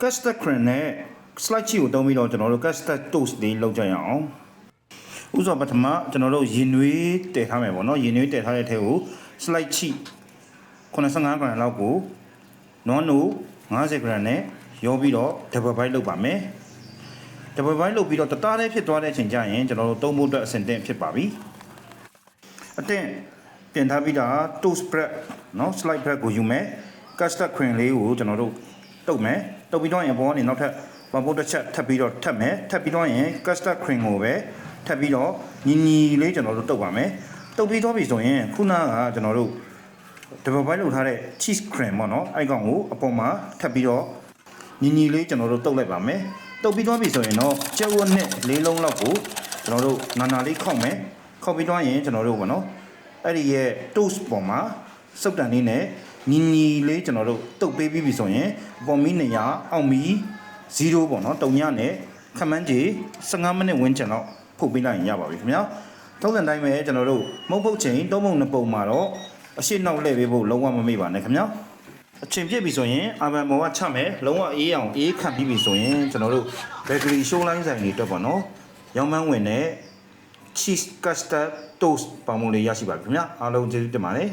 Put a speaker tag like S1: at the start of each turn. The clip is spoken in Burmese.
S1: custard cream နဲ့ slide cheese ကိုတုံးပြီးတော့ကျွန်တော်တို့ custard toast လေးလုပ်ကြရအောင်ဥစ္စာပထမကျွန်တော်တို့ရင်နွေးတည်ထားမယ်ပေါ့နော်ရင်နွေးတည်ထားတဲ့ထဲကို slide cheese 85 gram လောက်ကိုနွားနို့50 gram နဲ့ရောပြီးတော့ double boil လုပ်ပါမယ် double boil လုပ်ပြီးတော့တသားလေးဖြစ်သွားတဲ့အချိန်ကျရင်ကျွန်တော်တို့တုံးဖို့အတွက်အဆင်သင့်ဖြစ်ပါပြီအတင်းပြင်ထားပြီးတာ toast bread เนาะ slide bread ကိုယူမယ် custard cream လေးကိုကျွန်တော်တို့တုပ်မယ်တုပ်ပြီးတော့ရင်ပေါ်ကနေနောက်ထပ်ပပုတ်တစ်ချက်ထပ်ပြီးတော့ထပ်မယ်ထပ်ပြီးတော့ရင် custard cream ကိုပဲထပ်ပြီးတော့ညီညီလေးကျွန်တော်တို့တုပ်ပါမယ်တုပ်ပြီးတော့ပြီဆိုရင်ခုနကကျွန်တော်တို့ double boil လုပ်ထားတဲ့ cheese cream ပေါ့နော်အဲ့ကောင်ကိုအပေါ်မှာထပ်ပြီးတော့ညီညီလေးကျွန်တော်တို့တုပ်လိုက်ပါမယ်တုပ်ပြီးတော့ပြီဆိုရင်တော့ကျက်ဝတ်နဲ့လေးလုံးလောက်ကိုကျွန်တော်တို့နာနာလေးခောက်မယ်ခောက်ပြီးတော့ရင်ကျွန်တော်တို့ပေါ့နော်အဲ့ဒီရဲ့ toast ပေါ်မှာစုပ်တန်လေးနဲ့ညီညီလေးကျွန်တော်တို့တုပ်ပေးပြီးပြီဆိုရင်ပေါ်မီ200အောက်မီ0ပေါ့နော်တုံညနဲ့ခမန်းကြီး15မိနစ်ဝန်းကျင်လောက်ဖုတ်ပေးလိုက်ရင်ရပါပြီခင်ဗျာထုံးစံတိုင်းပဲကျွန်တော်တို့မုတ်ဖုတ်ချိန်3ပုံ2ပုံမှာတော့အရှိနောက်လှည့်ပေးဖို့လုံးဝမမေ့ပါနဲ့ခင်ဗျာအချိန်ပြည့်ပြီဆိုရင်အာဗန်မော်ကချမယ်လုံးဝအေးအောင်အေးခံပြီးပြီဆိုရင်ကျွန်တော်တို့ bakery show line ဆိုင်တွေအတွက်ပေါ့နော်ရောင်းမန်းဝင်တဲ့ cheese custard toast ပေါင်းမလေးရရှိပါပြီခင်ဗျာအားလုံးကျေးဇူးတင်ပါတယ်